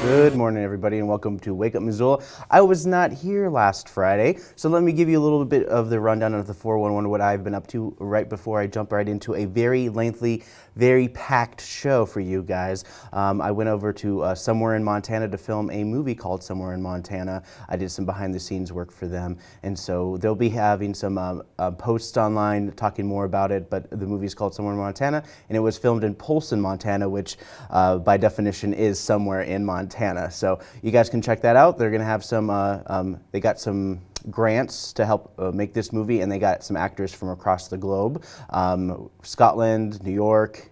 Good morning, everybody, and welcome to Wake Up Missoula. I was not here last Friday, so let me give you a little bit of the rundown of the 411, what I've been up to right before I jump right into a very lengthy, very packed show for you guys. I went over to somewhere in Montana to film a movie called Somewhere in Montana. I did some behind-the-scenes work for them, and so they'll be having some posts online talking more about it, but the movie is called Somewhere in Montana, and it was filmed in Polson, Montana, which by definition is somewhere in Montana. So you guys can check that out. They're going to have some, they got some grants to help make this movie, and they got some actors from across the globe, Scotland, New York,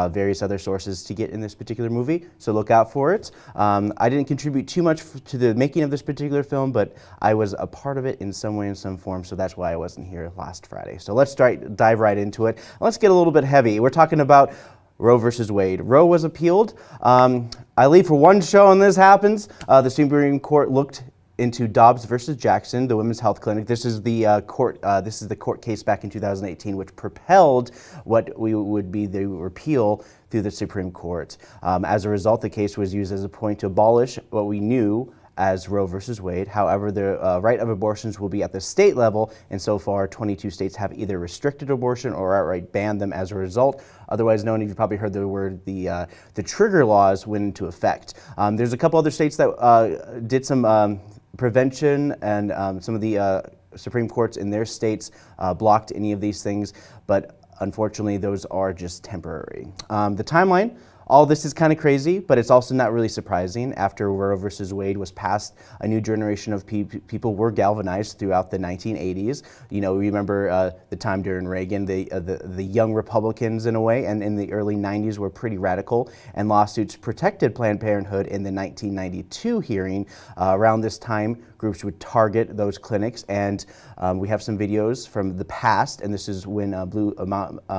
various other sources to get in this particular movie, so look out for it. I didn't contribute too much to the making of this particular film, but I was a part of it in some way, in some form, so that's why I wasn't here last Friday. So let's dive right into it. Let's get a little bit heavy. We're talking about Roe versus Wade. Roe was appealed. I leave for one show and this happens. The Supreme Court looked into Dobbs versus Jackson, the women's health clinic. This is the court case back in 2018, which propelled what would be the repeal through the Supreme Court. As a result, the case was used as a point to abolish what we knew as Roe versus Wade. However, the right of abortions will be at the state level, and so far 22 states have either restricted abortion or outright banned them as a result. Otherwise known, you've probably heard the word, the trigger laws went into effect. There's a couple other states that did some prevention, and some of the Supreme Courts in their states blocked any of these things, but unfortunately those are just temporary. The timeline, all this is kind of crazy, but it's also not really surprising. After Roe versus Wade was passed, a new generation of people were galvanized throughout the 1980s. You know, remember the time during Reagan, the young Republicans in a way, and in the early 90s were pretty radical, and lawsuits protected Planned Parenthood in the 1992 hearing. Around this time, groups would target those clinics, and we have some videos from the past, and this is when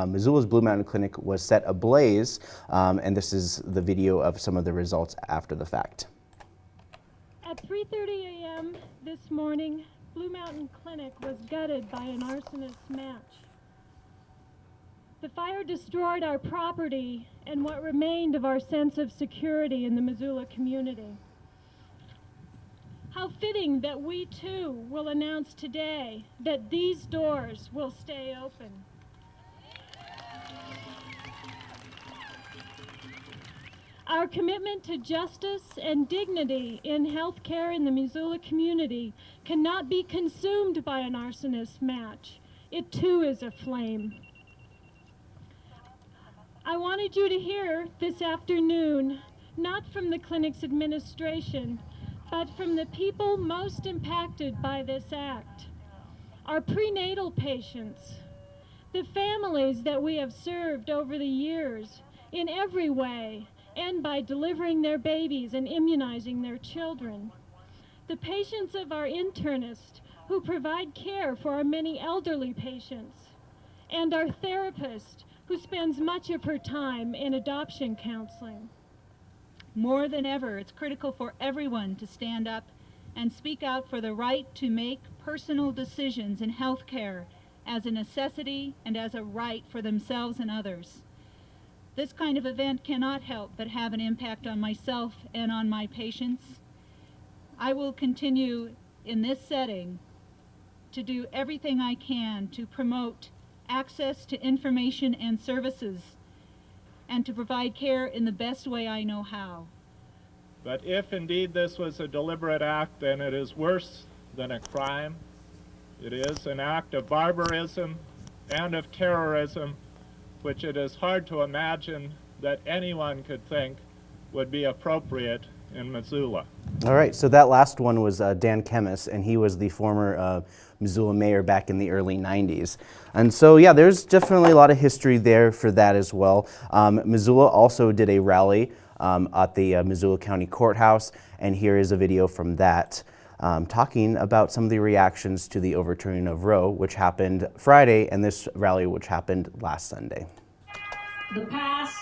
Missoula's Blue Mountain Clinic was set ablaze, and this is the video of some of the results after the fact. At 3:30 a.m. this morning, Blue Mountain Clinic was gutted by an arsonist's match. The fire destroyed our property and what remained of our sense of security in the Missoula community. How fitting that we too will announce today that these doors will stay open. Our commitment to justice and dignity in healthcare in the Missoula community cannot be consumed by an arsonist's match. It too is a flame. I wanted you to hear this afternoon, not from the clinic's administration, but from the people most impacted by this act. Our prenatal patients, the families that we have served over the years in every way, and by delivering their babies and immunizing their children. The patients of our internists who provide care for our many elderly patients, and our therapist who spends much of her time in adoption counseling. More than ever, it's critical for everyone to stand up and speak out for the right to make personal decisions in healthcare as a necessity and as a right for themselves and others. This kind of event cannot help but have an impact on myself and on my patients. I will continue in this setting to do everything I can to promote access to information and services and to provide care in the best way I know how. But if indeed this was a deliberate act, then it is worse than a crime. It is an act of barbarism and of terrorism, which it is hard to imagine that anyone could think would be appropriate in Missoula. All right, so that last one was Dan Kemmis, and he was the former Missoula mayor back in the early 90s. And so, yeah, there's definitely a lot of history there for that as well. Missoula also did a rally at the Missoula County Courthouse, and here is a video from that, talking about some of the reactions to the overturning of Roe, which happened Friday, and this rally, which happened last Sunday. The past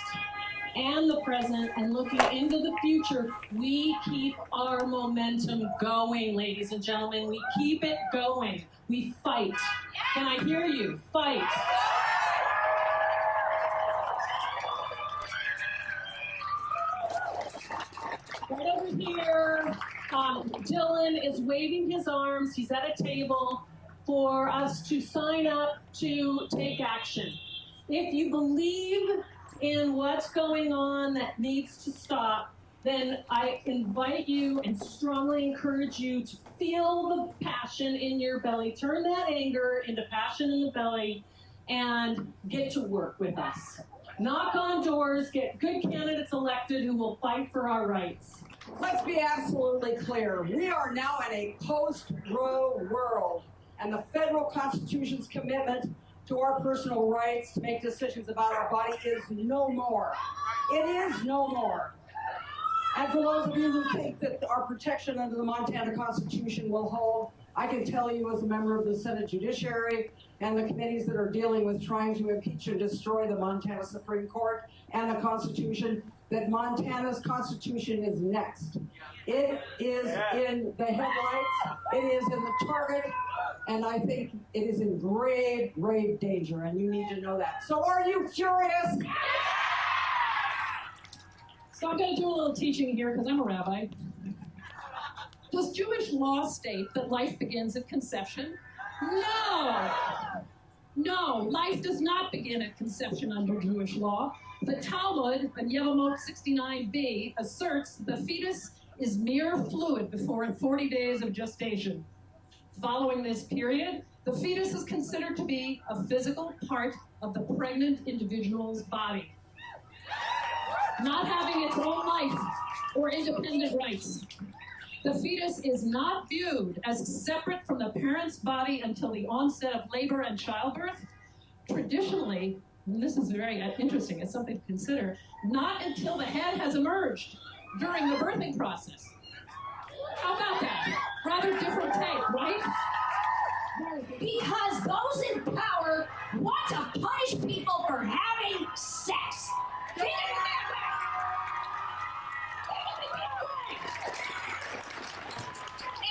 and the present, and looking into the future, we keep our momentum going, ladies and gentlemen. We keep it going. We fight. Can I hear you? Fight. Right over here. Dylan is waving his arms. He's at a table for us to sign up to take action. If you believe in what's going on that needs to stop, then I invite you and strongly encourage you to feel the passion in your belly. Turn that anger into passion in the belly and get to work with us. Knock on doors, get good candidates elected who will fight for our rights. Let's be absolutely clear. We are now in a post-Roe world, and the federal Constitution's commitment to our personal rights to make decisions about our body is no more. It is no more. And for those of you who think that our protection under the Montana Constitution will hold, I can tell you as a member of the Senate Judiciary and the committees that are dealing with trying to impeach and destroy the Montana Supreme Court and the Constitution, that Montana's Constitution is next. It is in the headlights, it is in the target, and I think it is in grave, grave danger, and you need to know that. So are you curious? So I'm going to do a little teaching here because I'm a rabbi. Does Jewish law state that life begins at conception? No! No, life does not begin at conception under Jewish law. The Talmud, in Yevamot 69b, asserts the fetus is mere fluid before 40 days of gestation. Following this period, the fetus is considered to be a physical part of the pregnant individual's body, not having its own life or independent rights. The fetus is not viewed as separate from the parent's body until the onset of labor and childbirth. Traditionally, and this is very interesting, it's something to consider, not until the head has emerged during the birthing process. How about that? Rather different take, right? Because those in power want to punish people for having sex.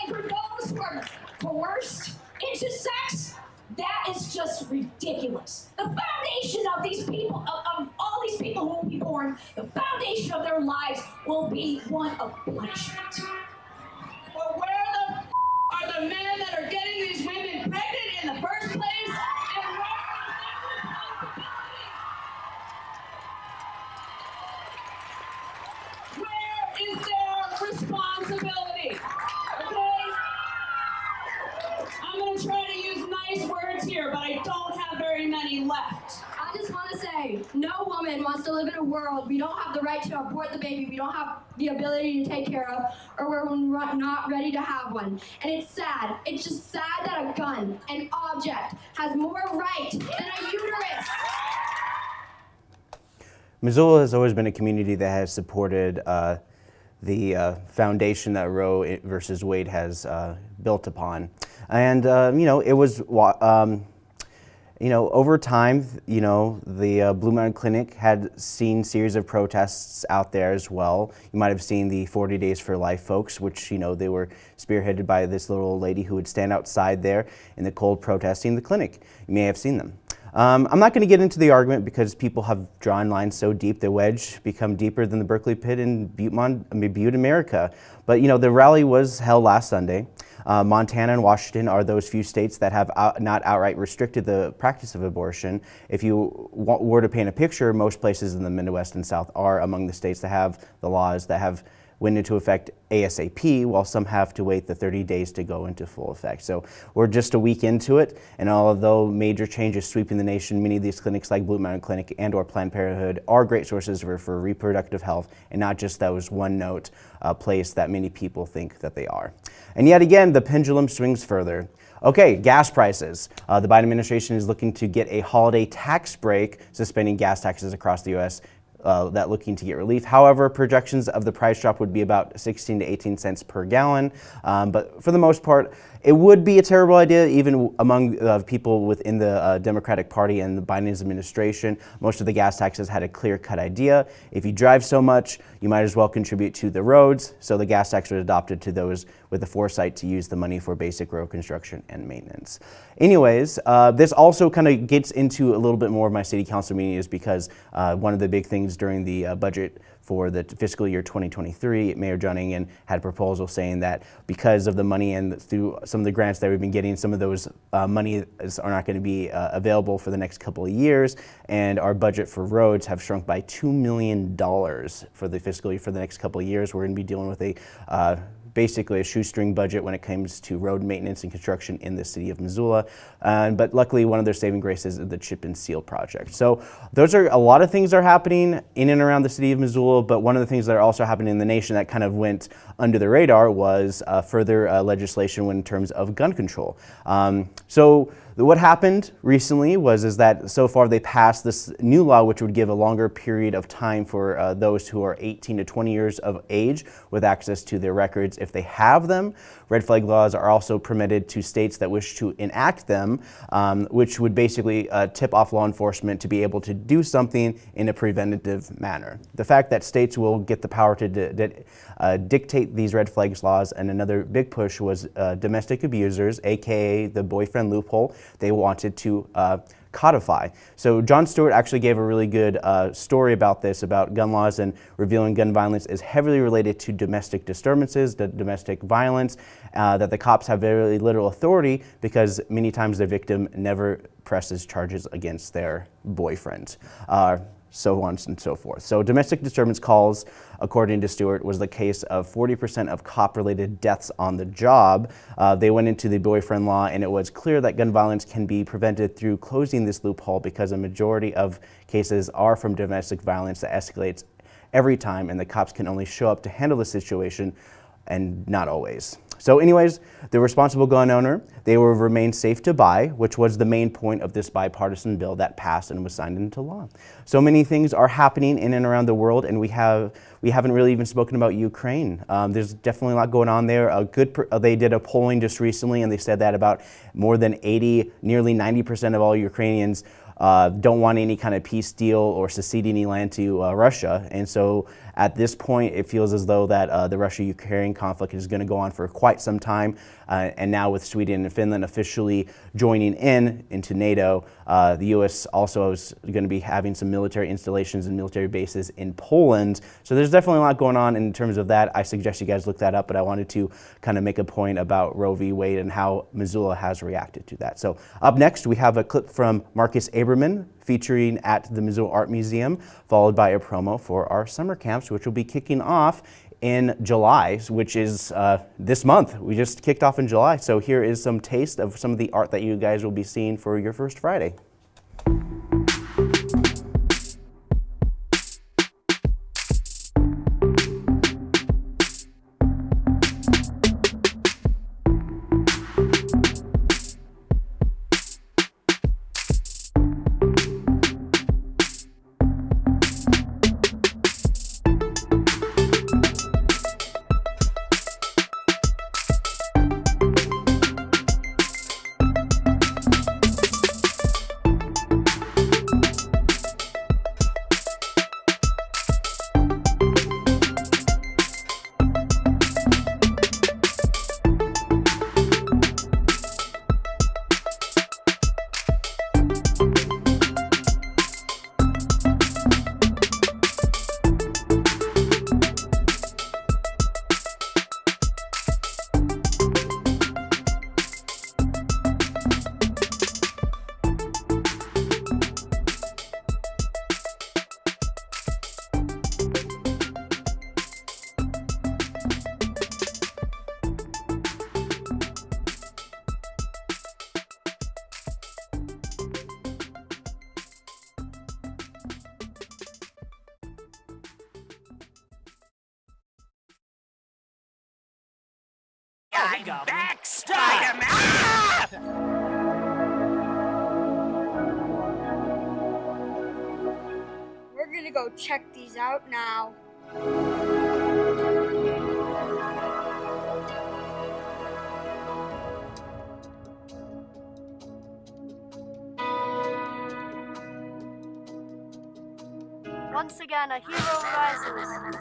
And for those who are coerced into sex, that is just ridiculous. The foundation of these people, of all these people who will be born, the foundation of their lives will be one of punishment. But where are the men that are getting these women pregnant in the first place? And where is their responsibility? Okay? I'm going to try to use nice words here, but I don't have very many left. I just want to say, no woman wants to live in a world we don't have the right to abort the baby, we don't have the ability to take care of, or we're not ready to have one. And it's sad. It's just sad that a gun, an object, has more right than a uterus. Missoula has always been a community that has supported the foundation that Roe versus Wade has built upon. And, it was, over time, the Blue Mountain Clinic had seen series of protests out there as well. You might have seen the 40 Days for Life folks, which, they were spearheaded by this little old lady who would stand outside there in the cold protesting the clinic. You may have seen them. I'm not going to get into the argument because people have drawn lines so deep, the wedge become deeper than the Berkeley Pit in Butte, America. But, the rally was held last Sunday. Montana and Washington are those few states that have not outright restricted the practice of abortion. If you were to paint a picture, most places in the Midwest and South are among the states that have the laws that have went into effect ASAP, while some have to wait the 30 days to go into full effect. So we're just a week into it, and although major changes sweeping the nation, many of these clinics like Blue Mountain Clinic and or Planned Parenthood are great sources for reproductive health, and not just those one-note place that many people think that they are. And yet again, the pendulum swings further. Okay, gas prices. The Biden administration is looking to get a holiday tax break, suspending gas taxes across the U.S., that looking to get relief. However, projections of the price drop would be about 16 to 18 cents per gallon. But for the most part, it would be a terrible idea, even among people within the Democratic Party and the Biden administration. Most of the gas taxes had a clear-cut idea. If you drive so much, you might as well contribute to the roads. So the gas tax was adopted to those with the foresight to use the money for basic road construction and maintenance. Anyways, this also kind of gets into a little bit more of my city council meeting, is because one of the big things during the budget for the fiscal year 2023, Mayor John Engen had a proposal saying that because of the money and through some of the grants that we've been getting, some of those money are not going to be available for the next couple of years, and our budget for roads have shrunk by $2 million for the fiscal year for the next couple of years. We're going to be dealing with a basically a shoestring budget when it comes to road maintenance and construction in the city of Missoula. But luckily, one of their saving graces is the chip and seal project. So those are a lot of things that are happening in and around the city of Missoula, but one of the things that are also happening in the nation that kind of went under the radar was further legislation in terms of gun control. So what happened recently is that so far they passed this new law which would give a longer period of time for those who are 18 to 20 years of age with access to their records if they have them. Red flag laws are also permitted to states that wish to enact them, which would basically tip off law enforcement to be able to do something in a preventative manner. The fact that states will get the power to dictate these red flags laws, and another big push was domestic abusers, aka the boyfriend loophole, they wanted to codify. So Jon Stewart actually gave a really good story about this, about gun laws and revealing gun violence is heavily related to domestic disturbances, domestic violence, that the cops have very little authority because many times the victim never presses charges against their boyfriend. So on and so forth. So domestic disturbance calls, according to Stewart, was the case of 40% of cop-related deaths on the job. They went into the boyfriend law, and it was clear that gun violence can be prevented through closing this loophole because a majority of cases are from domestic violence that escalates every time, and the cops can only show up to handle the situation, and not always. So anyways, the responsible gun owner, they will remain safe to buy, which was the main point of this bipartisan bill that passed and was signed into law. So many things are happening in and around the world, and we haven't really even spoken about Ukraine. There's definitely a lot going on there. They did a polling just recently, and they said that about more than nearly 90% of all Ukrainians don't want any kind of peace deal or secede any land to Russia. And so at this point, it feels as though that the Russia-Ukraine conflict is going to go on for quite some time. And now with Sweden and Finland officially joining into NATO, the U.S. also is going to be having some military installations and military bases in Poland. So there's definitely a lot going on in terms of that. I suggest you guys look that up, but I wanted to kind of make a point about Roe v. Wade and how Missoula has reacted to that. So up next, we have a clip from Marcus Aberman featuring at the Missoula Art Museum, followed by a promo for our summer camps, which will be kicking off in July, which is this month. We just kicked off in July. So here is some taste of some of the art that you guys will be seeing for your first Friday. I go back, Spider-Man! We're gonna go check these out now. Once again, a hero rises.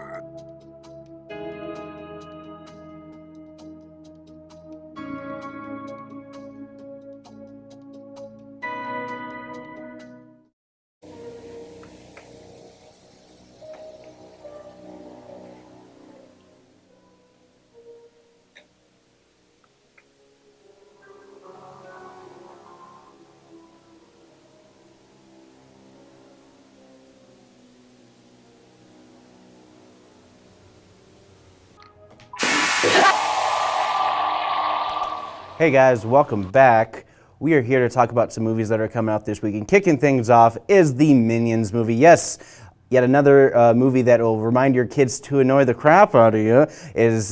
Hey guys, welcome back. We are here to talk about some movies that are coming out this week. And kicking things off is the Minions movie. Yes, yet another movie that will remind your kids to annoy the crap out of you is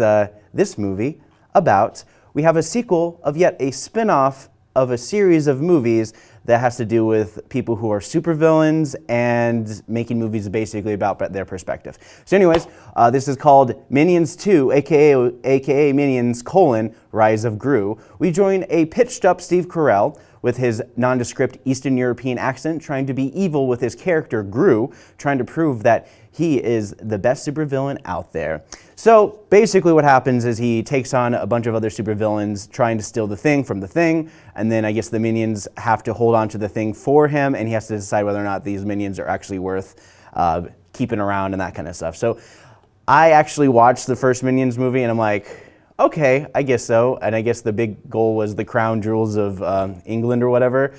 this movie about, we have a sequel of yet a spin-off of a series of movies that has to do with people who are supervillains and making movies basically about their perspective. So anyways, this is called Minions 2, aka Minions, Rise of Gru. We join a pitched up Steve Carell with his nondescript Eastern European accent trying to be evil with his character Gru, trying to prove that he is the best supervillain out there. So basically what happens is he takes on a bunch of other supervillains trying to steal the Thing from the Thing, and then I guess the minions have to hold on to the Thing for him, and he has to decide whether or not these minions are actually worth keeping around and that kind of stuff. So I actually watched the first Minions movie and I'm like, okay, I guess so. And I guess the big goal was the crown jewels of England or whatever.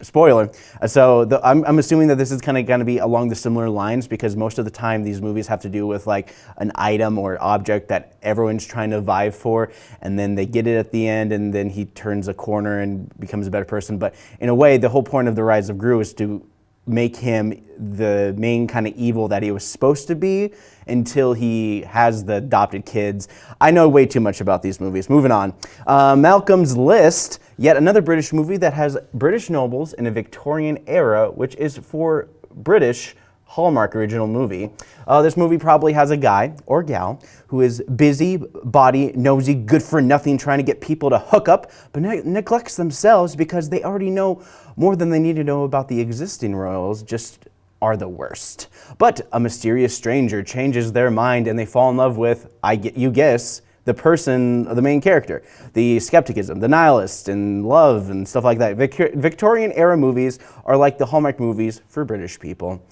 Spoiler. So I'm assuming that this is kind of going to be along the similar lines because most of the time these movies have to do with like an item or object that everyone's trying to vie for, and then they get it at the end, and then he turns a corner and becomes a better person. But in a way, the whole point of the Rise of Gru is to make him the main kind of evil that he was supposed to be until he has the adopted kids. I know way too much about these movies. Moving on. Malcolm's List, yet another British movie that has British nobles in a Victorian era, which is for British Hallmark original movie. This movie probably has a guy or gal who is busy, body, nosy, good for nothing, trying to get people to hook up, but neglects themselves because they already know more than they need to know about the existing royals, just are the worst. But a mysterious stranger changes their mind and they fall in love with, you guess, the person, the main character. The skepticism, the nihilist, and love and stuff like that. Victorian era movies are like the Hallmark movies for British people.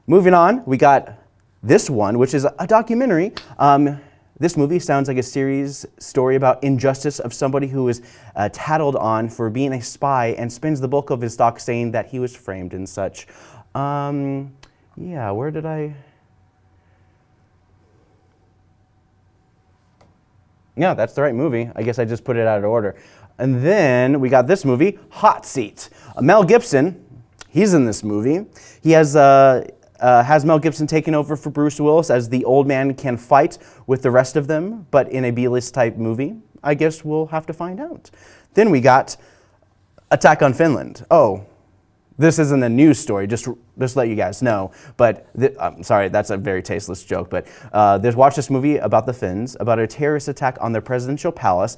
Moving on, we got this one, which is a documentary. This movie sounds like a series story about injustice of somebody who is tattled on for being a spy and spends the bulk of his talk saying that he was framed and such. Yeah, where did I... Yeah, that's the right movie. I guess I just put it out of order. And then we got this movie, Hot Seat. Mel Gibson, he's in this movie. He has Mel Gibson taken over for Bruce Willis as the old man can fight with the rest of them, but in a B-list type movie. I guess we'll have to find out. Then we got Attack on Finland. Oh, this isn't a news story, just let you guys know. But I'm sorry, that's a very tasteless joke. But watch this movie about the Finns, about a terrorist attack on their presidential palace.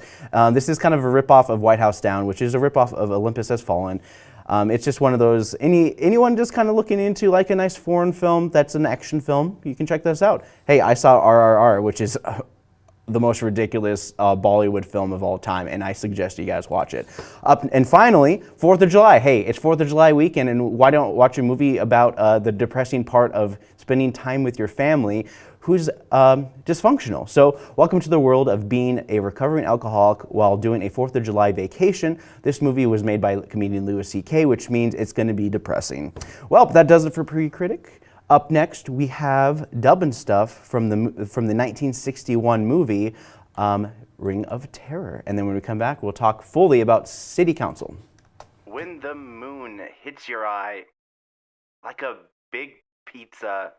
This is kind of a ripoff of White House Down, which is a ripoff of Olympus Has Fallen. It's just one of those, anyone just kind of looking into like a nice foreign film that's an action film, you can check this out. Hey, I saw RRR, which is the most ridiculous Bollywood film of all time, and I suggest you guys watch it. And finally, 4th of July. Hey, it's 4th of July weekend, and why don't watch a movie about the depressing part of spending time with your family who's dysfunctional. So welcome to the world of being a recovering alcoholic while doing a 4th of July vacation. This movie was made by comedian Louis C.K., which means it's going to be depressing. Well, that does it for Pre-Critic. Up next, we have dubbing stuff from the 1961 movie Ring of Terror. And then when we come back, we'll talk fully about City Council. When the moon hits your eye like a big pizza.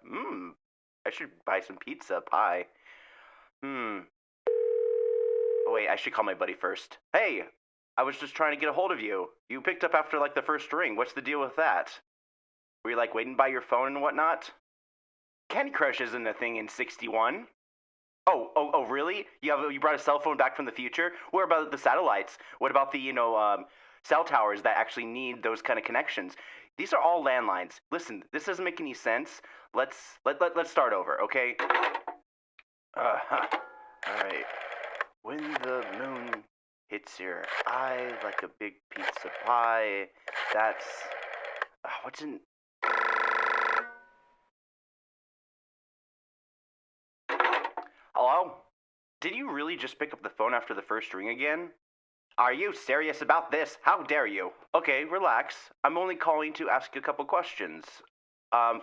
I should buy some pizza pie. Oh wait, I should call my buddy first. Hey, I was just trying to get a hold of you. You picked up after like the first ring. What's the deal with that? Were you like waiting by your phone and whatnot? Candy Crush isn't a thing in 61. Oh, really? You brought a cell phone back from the future? What about the satellites? What about the, cell towers that actually need those kind of connections? These are all landlines. Listen, this doesn't make any sense. Let's start over, okay? All right. When the moon hits your eye like a big pizza pie, that's... what's in... Hello? Did you really just pick up the phone after the first ring again? Are you serious about this? How dare you? Okay, relax. I'm only calling to ask a couple questions.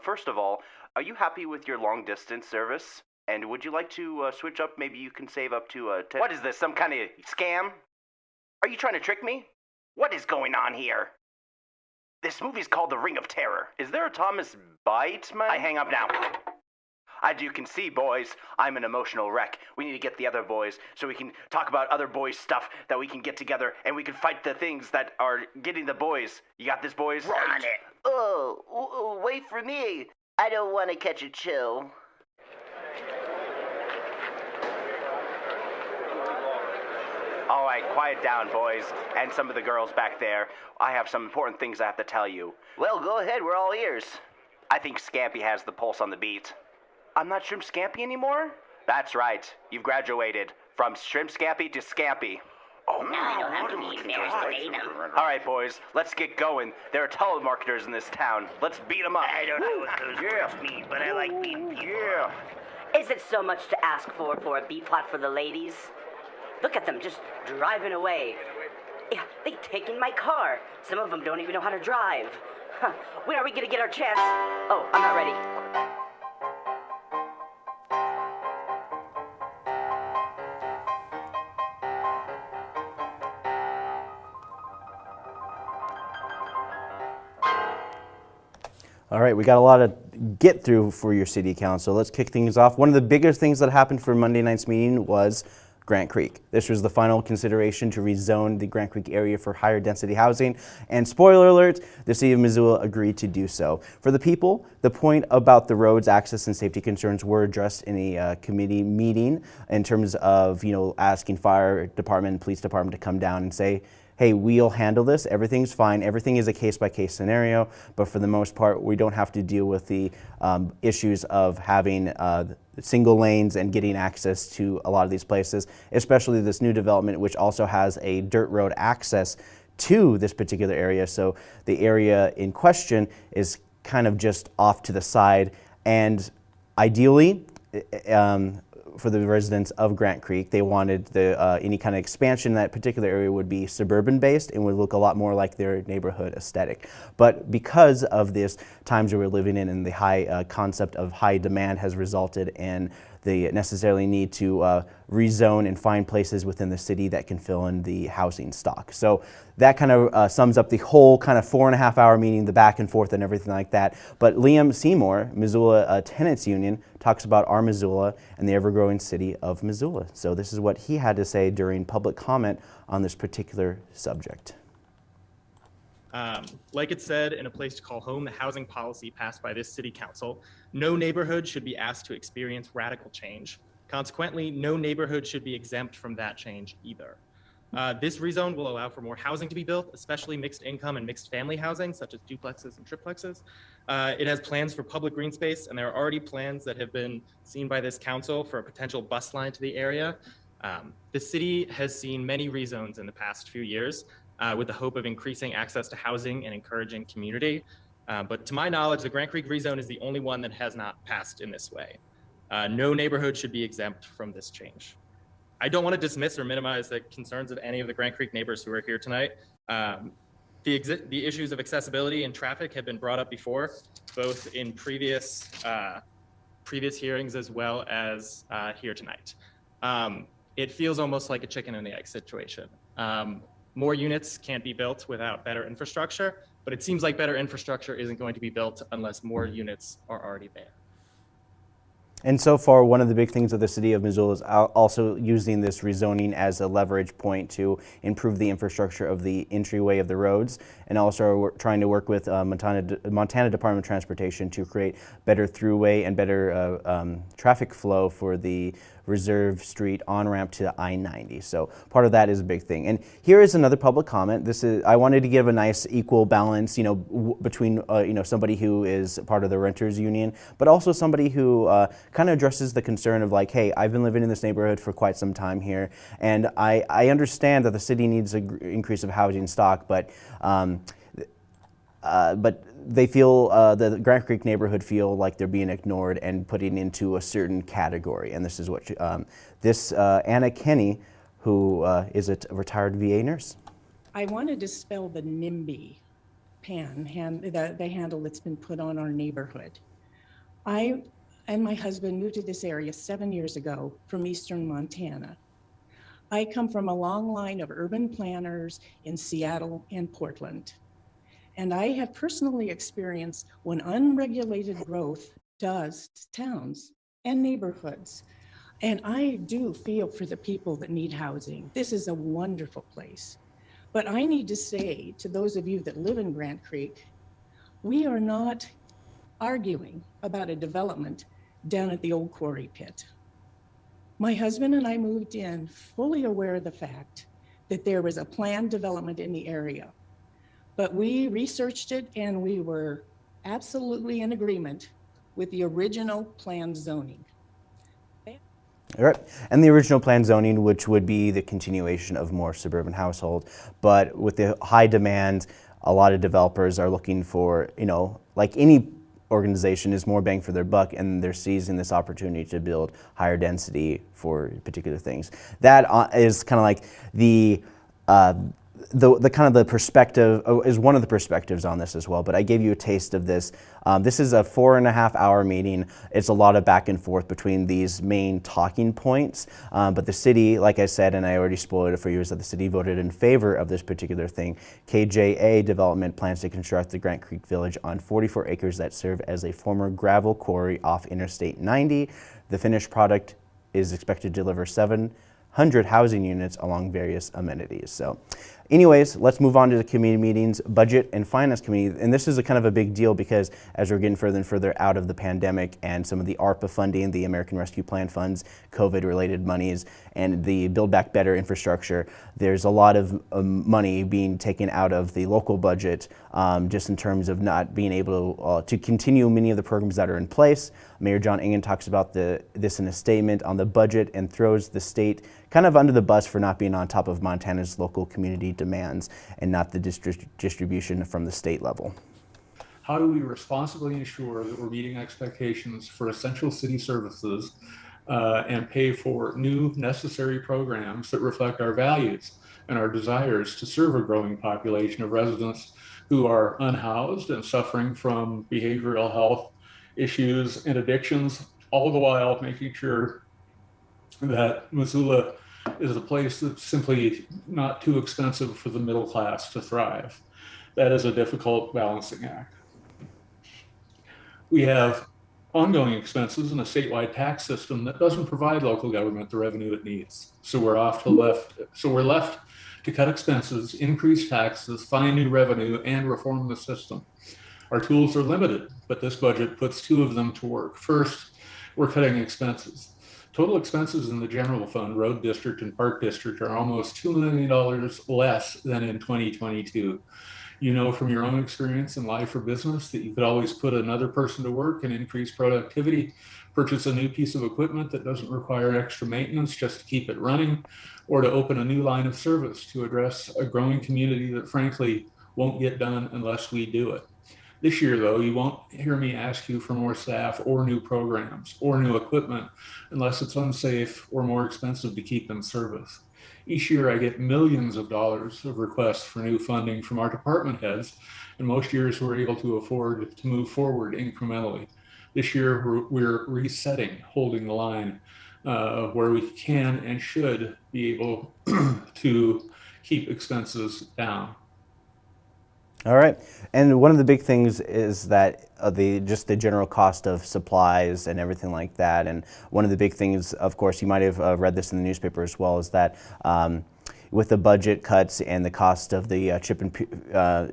First of all, are you happy with your long-distance service? And would you like to switch up? Maybe you can save up to 10. What is this, some kind of scam? Are you trying to trick me? What is going on here? This movie's called The Ring of Terror. Is there a Thomas Bateman? I hang up now. As you can see, boys, I'm an emotional wreck. We need to get the other boys so we can talk about other boys' stuff that we can get together and we can fight the things that are getting the boys. You got this, boys? On it. Oh, wait for me. I don't want to catch a chill. All right, quiet down, boys, and some of the girls back there. I have some important things I have to tell you. Well, go ahead. We're all ears. I think Scampy has the pulse on the beat. I'm not Shrimp Scampy anymore? That's right. You've graduated from Shrimp Scampy to Scampy. Oh, now we don't have to be embarrassed to them. All right, boys, let's get going. There are telemarketers in this town. Let's beat them up. I don't know what those words mean, but I like beating people. Yeah. Is it so much to ask for a beat plot for the ladies? Look at them just driving away. Yeah, they've taken my car. Some of them don't even know how to drive. Huh. When are we gonna get our chance? Oh, I'm not ready. All right, we got a lot to get through for your city council. Let's kick things off. One of the biggest things that happened for Monday night's meeting was Grant Creek. This was the final consideration to rezone the Grant Creek area for higher density housing. And spoiler alert, the city of Missoula agreed to do so. For the people, the point about the roads, access, and safety concerns were addressed in a committee meeting in terms of, asking fire department and police department to come down and say, hey, we'll handle this, everything's fine, everything is a case-by-case scenario, but for the most part, we don't have to deal with the issues of having single lanes and getting access to a lot of these places, especially this new development, which also has a dirt road access to this particular area. So the area in question is kind of just off to the side, and ideally, for the residents of Grant Creek, they wanted the any kind of expansion in that particular area would be suburban based and would look a lot more like their neighborhood aesthetic. But because of this times that we're living in and the high concept of high demand has resulted in the necessarily need to rezone and find places within the city that can fill in the housing stock. So that kind of sums up the whole kind of 4.5 hour meeting, the back and forth and everything like that. But Liam Seymour, Missoula Tenants Union, talks about our Missoula and the ever-growing city of Missoula. So this is what he had to say during public comment on this particular subject. Like it said in A Place to Call Home, the housing policy passed by this city council, no neighborhood should be asked to experience radical change. Consequently, no neighborhood should be exempt from that change either. This rezone will allow for more housing to be built, especially mixed income and mixed family housing, such as duplexes and triplexes. It has plans for public green space, and there are already plans that have been seen by this council for a potential bus line to the area. The city has seen many rezones in the past few years, with the hope of increasing access to housing and encouraging community. But to my knowledge, the Grant Creek rezone is the only one that has not passed in this way. No neighborhood should be exempt from this change. I don't want to dismiss or minimize the concerns of any of the Grant Creek neighbors who are here tonight. The issues of accessibility and traffic have been brought up before, both in previous hearings as well as here tonight. It feels almost like a chicken and the egg situation. More units can't be built without better infrastructure, but it seems like better infrastructure isn't going to be built unless more units are already there. And so far, one of the big things of the city of Missoula is also using this rezoning as a leverage point to improve the infrastructure of the entryway of the roads, and also we're trying to work with Montana Department of Transportation to create better throughway and better traffic flow for the Reserve Street on-ramp to I-90. So part of that is a big thing. And here is another public comment. I wanted to give a nice equal balance, between somebody who is part of the renters union, but also somebody who kind of addresses the concern of like, hey, I've been living in this neighborhood for quite some time here, and I understand that the city needs an increase of housing stock, but they feel, the Grant Creek neighborhood feel like they're being ignored and put into a certain category. And this is what Anna Kenny, who is a retired VA nurse. I want to dispel the NIMBY the handle that's been put on our neighborhood. I and my husband moved to this area 7 years ago from eastern Montana. I come from a long line of urban planners in Seattle and Portland. And I have personally experienced what unregulated growth does to towns and neighborhoods. And I do feel for the people that need housing. This is a wonderful place. But I need to say to those of you that live in Grant Creek, we are not arguing about a development down at the old quarry pit. My husband and I moved in fully aware of the fact that there was a planned development in the area. But we researched it and we were absolutely in agreement with the original planned zoning. All right, and the original plan zoning, which would be the continuation of more suburban household, but with the high demand, a lot of developers are looking for, like any organization, is more bang for their buck, and they're seizing this opportunity to build higher density for particular things. That is kind of like the kind of the perspective is one of the perspectives on this as well, but I gave you a taste of this. This is a 4.5-hour meeting. It's a lot of back and forth between these main talking points, but the city, like I said, and I already spoiled it for you, is that the city voted in favor of this particular thing. KJA Development plans to construct the Grant Creek Village on 44 acres that serve as a former gravel quarry off Interstate 90. The finished product is expected to deliver 700 housing units along various amenities. So anyways, let's move on to the committee meetings, Budget and Finance Committee. And this is a kind of a big deal because as we're getting further and further out of the pandemic and some of the ARPA funding, the American Rescue Plan funds, COVID-related monies, and the Build Back Better infrastructure, there's a lot of money being taken out of the local budget just in terms of not being able to continue many of the programs that are in place. Mayor John Engen talks about this in a statement on the budget and throws the state kind of under the bus for not being on top of Montana's local community demands and not the distribution from the state level. How do we responsibly ensure that we're meeting expectations for essential city services and pay for new necessary programs that reflect our values and our desires to serve a growing population of residents who are unhoused and suffering from behavioral health issues and addictions, all the while making sure that Missoula is a place that's simply not too expensive for the middle class to thrive. That is a difficult balancing act. We have ongoing expenses in a statewide tax system that doesn't provide local government the revenue it needs. So we're left to cut expenses, increase taxes, find new revenue, and reform the system. Our tools are limited, but this budget puts two of them to work. First, we're cutting expenses. Total expenses in the general fund, road district and park district, are almost $2 million less than in 2022. You know from your own experience in life or business that you could always put another person to work and increase productivity, purchase a new piece of equipment that doesn't require extra maintenance just to keep it running, or to open a new line of service to address a growing community that frankly won't get done unless we do it. This year, though, you won't hear me ask you for more staff or new programs or new equipment unless it's unsafe or more expensive to keep in service. Each year, I get millions of dollars of requests for new funding from our department heads, and most years we're able to afford to move forward incrementally. This year, we're resetting, holding the line where we can and should be able to keep expenses down. All right, and one of the big things is that just the general cost of supplies and everything like that. And one of the big things, of course, you might have read this in the newspaper as well, is that with the budget cuts and the cost of the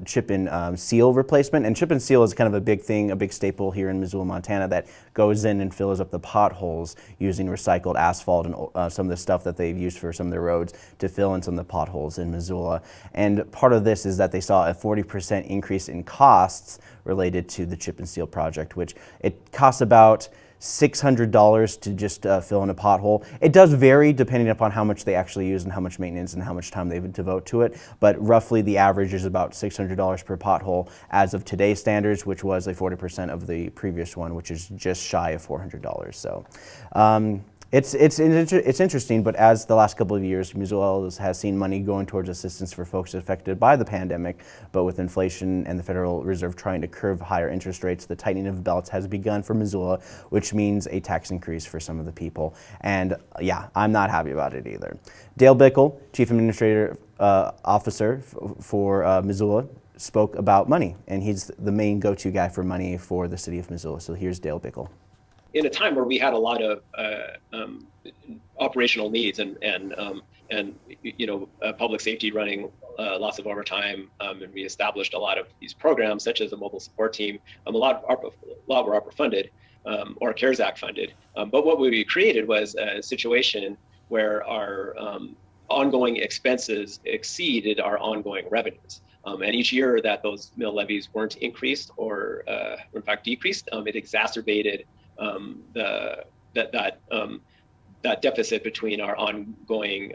chip and seal replacement. And chip and seal is kind of a big thing, a big staple here in Missoula, Montana, that goes in and fills up the potholes using recycled asphalt and some of the stuff that they've used for some of the roads to fill in some of the potholes in Missoula. And part of this is that they saw a 40% increase in costs related to the chip and seal project, which it costs about $600 to just fill in a pothole. It does vary depending upon how much they actually use and how much maintenance and how much time they devote to it, but roughly the average is about $600 per pothole as of today's standards, which was a 40% of the previous one, which is just shy of $400. So It's interesting, but as the last couple of years, Missoula has seen money going towards assistance for folks affected by the pandemic, but with inflation and the Federal Reserve trying to curb higher interest rates, the tightening of belts has begun for Missoula, which means a tax increase for some of the people. And yeah, I'm not happy about it either. Dale Bickle, Chief Administrative Officer for Missoula, spoke about money, and he's the main go-to guy for money for the city of Missoula. So here's Dale Bickle. In a time where we had a lot of operational needs and public safety running lots of overtime, and we established a lot of these programs such as a mobile support team. A lot were ARPA funded or CARES Act funded. But what we created was a situation where our ongoing expenses exceeded our ongoing revenues. And each year that those mill levies weren't increased or in fact decreased, it exacerbated that deficit between our ongoing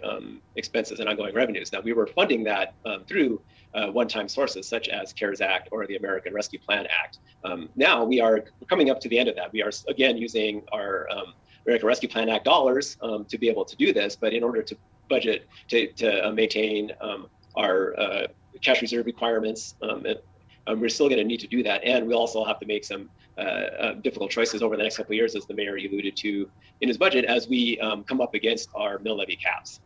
expenses and ongoing revenues. Now, we were funding that through one-time sources such as CARES Act or the American Rescue Plan Act. Now we're coming up to the end of that. We are again using our American Rescue Plan Act dollars to be able to do this, but in order to budget to maintain our cash reserve requirements, we're still going to need to do that, and we'll also have to make some difficult choices over the next couple of years, as the mayor alluded to in his budget, as we come up against our mill levy caps.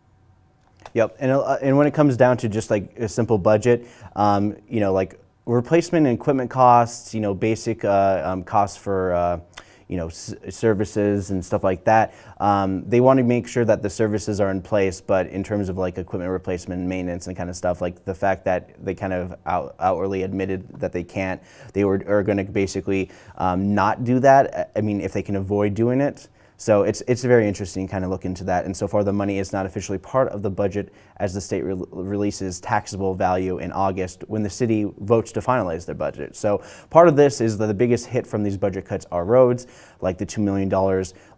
Yep, and when it comes down to just like a simple budget, like replacement and equipment costs, basic costs for services and stuff like that. They want to make sure that the services are in place, but in terms of like equipment replacement and maintenance and kind of stuff, like the fact that they kind of outwardly admitted that they can't, are going to basically not do that. I mean, if they can avoid doing it. So it's very interesting kind of look into that. And so far the money is not officially part of the budget as the state releases taxable value in August when the city votes to finalize their budget. So part of this is that the biggest hit from these budget cuts are roads, like the $2 million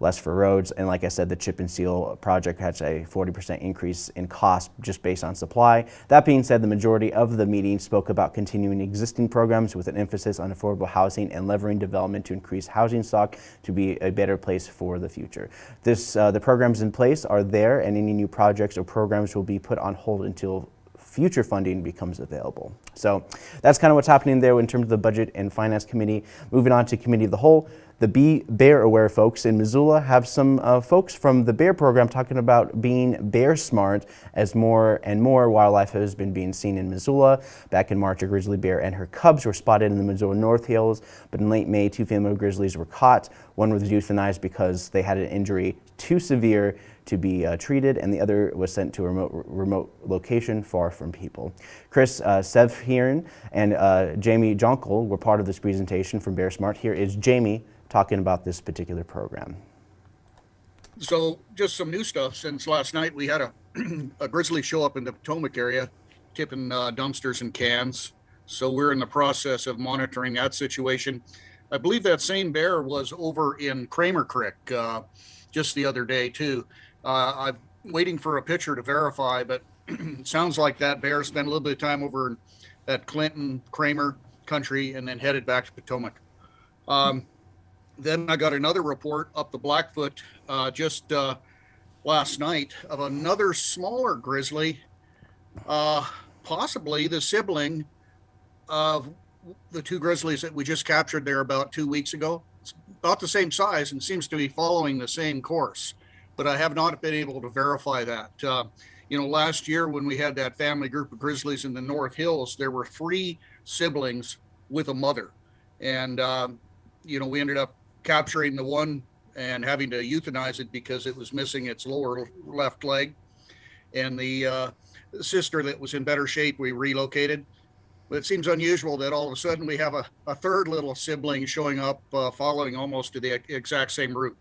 less for roads. And like I said, the chip and seal project has a 40% increase in cost just based on supply. That being said, the majority of the meeting spoke about continuing existing programs with an emphasis on affordable housing and levering development to increase housing stock to be a better place for the future. The programs in place are there, and any new projects or programs will be put on hold until future funding becomes available. So that's kind of what's happening there in terms of the Budget and Finance Committee. Moving on to Committee of the Whole, the Be Bear Aware folks in Missoula have some folks from the Bear program talking about being bear smart as more and more wildlife has been being seen in Missoula. Back in March, a grizzly bear and her cubs were spotted in the Missoula North Hills, but in late May, 2 female grizzlies were caught. One was euthanized because they had an injury too severe to be treated, and the other was sent to a remote location far from people. Chris Sevhiren and Jamie Jonkel were part of this presentation from Bear Smart. Here is Jamie talking about this particular program. So just some new stuff since last night. We had a grizzly show up in the Potomac area, tipping dumpsters and cans. So we're in the process of monitoring that situation. I believe that same bear was over in Kramer Creek just the other day too. I'm waiting for a picture to verify, but it sounds like that bear spent a little bit of time over at Clinton, Kramer country, and then headed back to Potomac. Then I got another report up the Blackfoot just last night of another smaller grizzly, possibly the sibling of the two grizzlies that we just captured there about 2 weeks ago. It's about the same size and seems to be following the same course, but I have not been able to verify that. Last year when we had that family group of grizzlies in the North Hills, there were 3 siblings with a mother. And, we ended up capturing the one and having to euthanize it because it was missing its lower left leg. And the sister that was in better shape, we relocated. But it seems unusual that all of a sudden we have a third little sibling showing up, following almost to the exact same route.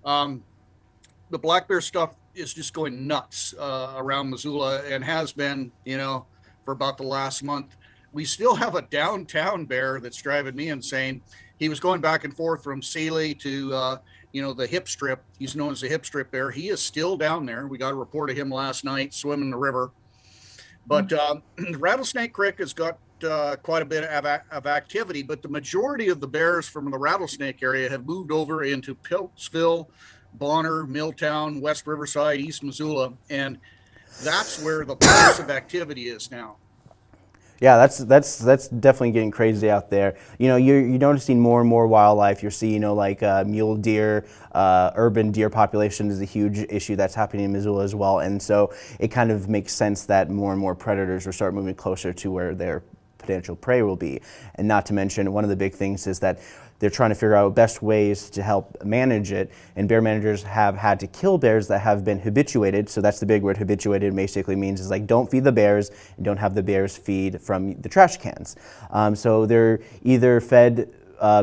The black bear stuff is just going nuts around Missoula and has been, for about the last month. We still have a downtown bear that's driving me insane. He was going back and forth from Sealy to, the hip strip. He's known as the hip strip bear. He is still down there. We got a report of him last night swimming the river. But Rattlesnake Creek has got quite a bit of activity, but the majority of the bears from the Rattlesnake area have moved over into Piltsville, Bonner, Milltown, West Riverside, East Missoula, and that's where the place of activity is now. Yeah, that's definitely getting crazy out there. You know, you're noticing more and more wildlife. You're seeing, like mule deer, urban deer population is a huge issue that's happening in Missoula as well. And so it kind of makes sense that more and more predators will start moving closer to where their potential prey will be. And not to mention, one of the big things is that they're trying to figure out best ways to help manage it, and bear managers have had to kill bears that have been habituated. So that's the big word. Habituated basically means is like don't feed the bears and don't have the bears feed from the trash cans. So they're either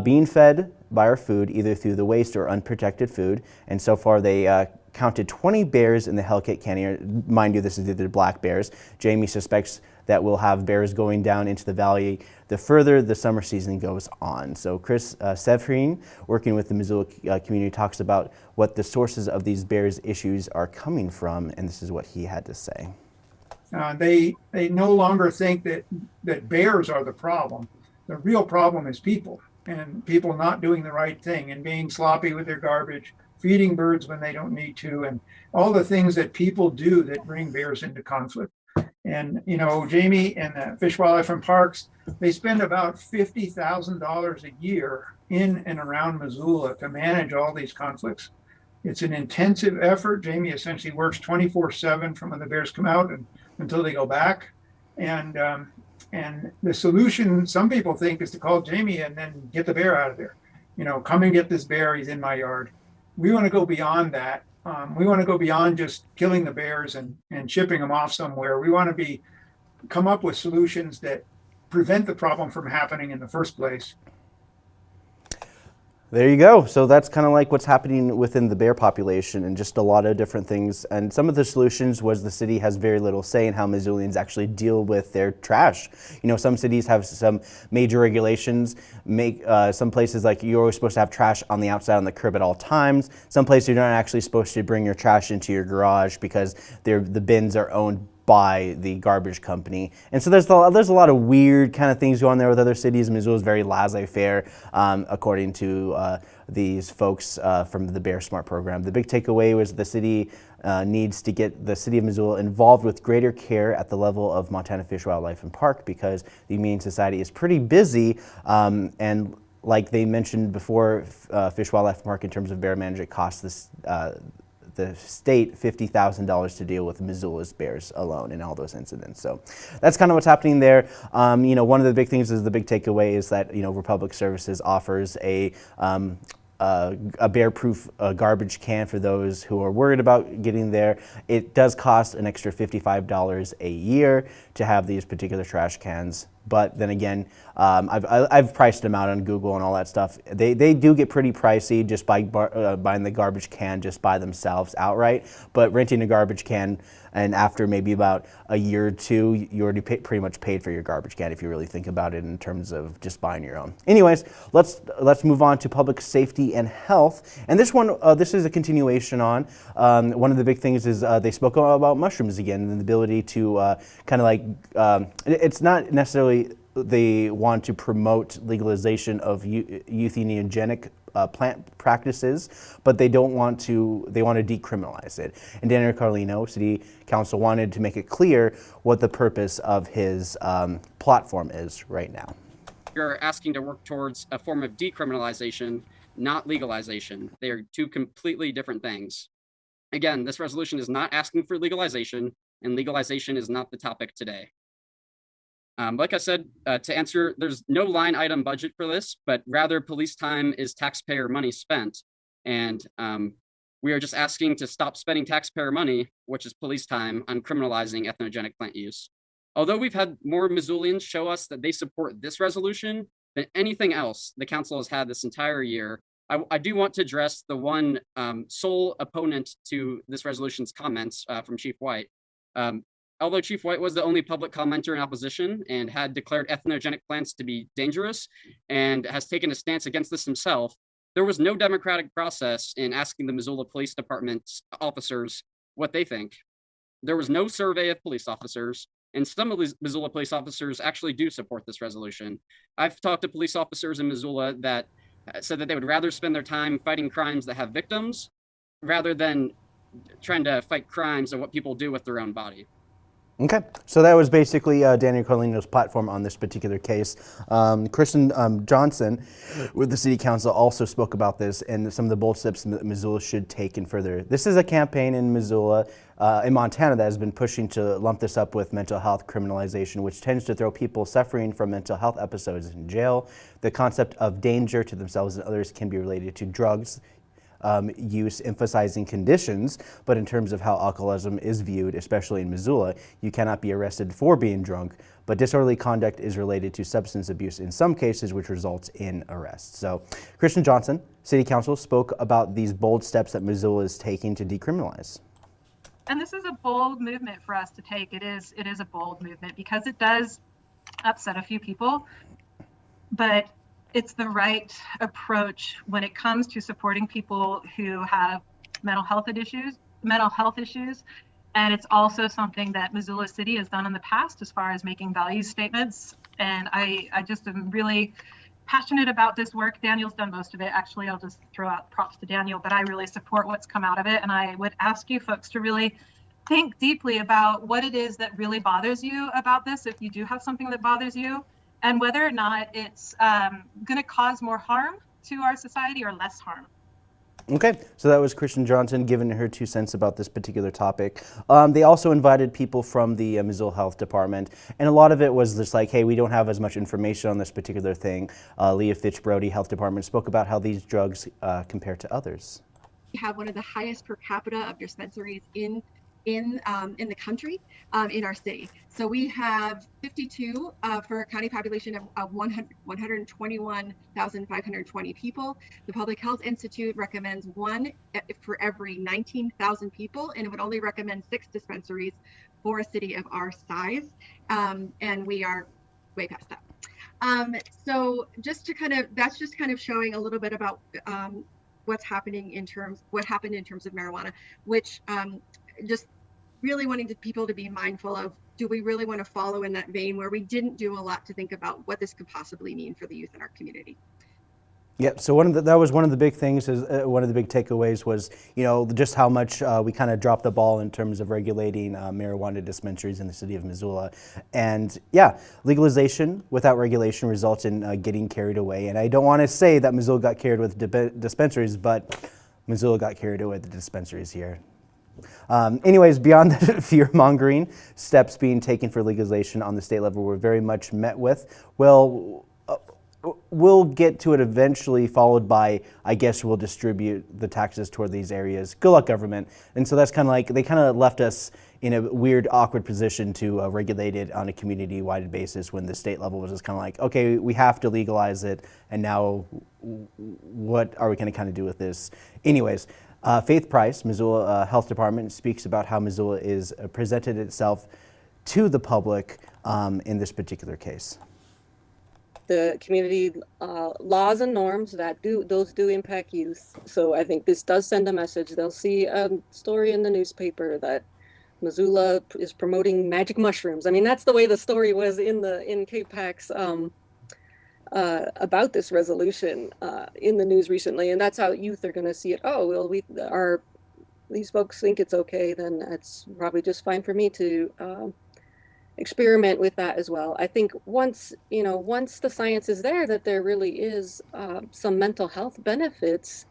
being fed by our food, either through the waste or unprotected food. And so far they counted 20 bears in the Hellcat Canyon. Mind you, this is the black bears. Jamie suspects that we'll have bears going down into the valley the further the summer season goes on. So Chris Severin, working with the Missoula community, talks about what the sources of these bears issues are coming from, and this is what he had to say. They no longer think that bears are the problem. The real problem is people, and people not doing the right thing and being sloppy with their garbage, feeding birds when they don't need to, and all the things that people do that bring bears into conflict. And, Jamie and Fish, Wildlife, and Parks, they spend about $50,000 a year in and around Missoula to manage all these conflicts. It's an intensive effort. Jamie essentially works 24/7 from when the bears come out and until they go back. And the solution, some people think, is to call Jamie and then get the bear out of there. Come and get this bear, he's in my yard. We want to go beyond that. We want to go beyond just killing the bears and shipping them off somewhere. We want to come up with solutions that prevent the problem from happening in the first place. There you go. So that's kind of like what's happening within the bear population and just a lot of different things. And some of the solutions was the city has very little say in how Missoulians actually deal with their trash. Some cities have some major regulations. Some places, like, you're always supposed to have trash on the outside on the curb at all times. Some places you're not actually supposed to bring your trash into your garage because the bins are owned by the garbage company. And so there's a lot of weird kind of things going on there with other cities. Missoula is very laissez-faire, according to these folks from the Bear Smart program. The big takeaway was the city needs to get the city of Missoula involved with greater care at the level of Montana Fish, Wildlife, and Park, because the Humane Society is pretty busy, and like they mentioned before, Fish, Wildlife, and Park, in terms of bear management, costs the state $50,000 to deal with Missoula's bears alone in all those incidents. So that's kind of what's happening there. One of the big things is the big takeaway is that, Republic Services offers a bear-proof garbage can for those who are worried about getting there. It does cost an extra $55 a year to have these particular trash cans. But then again, I've priced them out on Google and all that stuff. They do get pretty pricey just by buying the garbage can just by themselves outright. But renting a garbage can, and after maybe about a year or two, you already pretty much paid for your garbage can if you really think about it in terms of just buying your own. Anyways, let's move on to public safety and health. And this one, this is a continuation on. One of the big things is they spoke about mushrooms again and the ability to kind of like, it's not necessarily they want to promote legalization of euthanogenic plant practices, but they want to decriminalize it. And Daniel Carlino, City Council, wanted to make it clear what the purpose of his platform is right now. You're asking to work towards a form of decriminalization, not legalization. They are two completely different things. Again, this resolution is not asking for legalization, and legalization is not the topic today. Like I said, to answer, there's no line item budget for this, but rather police time is taxpayer money spent. And we are just asking to stop spending taxpayer money, which is police time, on criminalizing ethnogenic plant use. Although we've had more Missoulians show us that they support this resolution than anything else the council has had this entire year, I do want to address the one sole opponent to this resolution's comments from Chief White. Although Chief White was the only public commenter in opposition and had declared ethnogenic plants to be dangerous and has taken a stance against this himself, there was no democratic process in asking the Missoula Police Department's officers what they think. There was no survey of police officers, and some of these Missoula police officers actually do support this resolution. I've talked to police officers in Missoula that said that they would rather spend their time fighting crimes that have victims rather than trying to fight crimes and what people do with their own body. Okay, so that was basically Daniel Carlino's platform on this particular case. Kristen Johnson with the city council also spoke about this and some of the bold steps that Missoula should take in further. This is a campaign in Missoula, in Montana, that has been pushing to lump this up with mental health criminalization, which tends to throw people suffering from mental health episodes in jail. The concept of danger to themselves and others can be related to drugs use, emphasizing conditions, but in terms of how alcoholism is viewed, especially in Missoula, you cannot be arrested for being drunk, but disorderly conduct is related to substance abuse in some cases, which results in arrest. So Kristen Johnson, City Council, spoke about these bold steps that Missoula is taking to decriminalize. And this is a bold movement for us to take. It is a bold movement because it does upset a few people, but it's the right approach when it comes to supporting people who have mental health issues. And it's also something that Missoula City has done in the past as far as making value statements. And I just am really passionate about this work. Daniel's done most of it. Actually, I'll just throw out props to Daniel, but I really support what's come out of it. And I would ask you folks to really think deeply about what it is that really bothers you about this, if you do have something that bothers you, and whether or not it's going to cause more harm to our society or less harm. Okay, so that was Kristen Johnson giving her 2 cents about this particular topic. They also invited people from the Missoula Health Department, and a lot of it was just like, hey, we don't have as much information on this particular thing. Leah Fitch-Brody, Health Department, spoke about how these drugs compare to others. We have one of the highest per capita of dispensaries in the country, in our city. So we have 52 for a county population of 121,520 people. The Public Health Institute recommends 1 for every 19,000 people, and it would only recommend 6 dispensaries for a city of our size, and we are way past that. So just to that's just kind of showing a little bit about what happened in terms of marijuana, which just really wanting people to be mindful of, do we really want to follow in that vein where we didn't do a lot to think about what this could possibly mean for the youth in our community? Yep. So that was one of the big things. One of the big takeaways was, just how much we kind of dropped the ball in terms of regulating marijuana dispensaries in the city of Missoula. And yeah, legalization without regulation results in getting carried away. And I don't want to say that Missoula got carried with dispensaries, but Missoula got carried away with the dispensaries here. Anyways, beyond the fear-mongering, steps being taken for legalization on the state level were very much met with, well, we'll get to it eventually, followed by, I guess we'll distribute the taxes toward these areas. Good luck, government. And so that's kind of like, they kind of left us in a weird, awkward position to regulate it on a community-wide basis when the state level was just kind of like, okay, we have to legalize it, and now what are we going to kind of do with this? Anyways, Faith Price, Missoula Health Department, speaks about how Missoula is presented itself to the public in this particular case. The community laws and norms that do impact youth. So I think this does send a message. They'll see a story in the newspaper that Missoula is promoting magic mushrooms. I mean, that's the way the story was in KPAC's about this resolution in the news recently, and that's how youth are going to see it. Oh, well, these folks think it's okay, then it's probably just fine for me to experiment with that as well. I think once the science is there that there really is some mental health benefits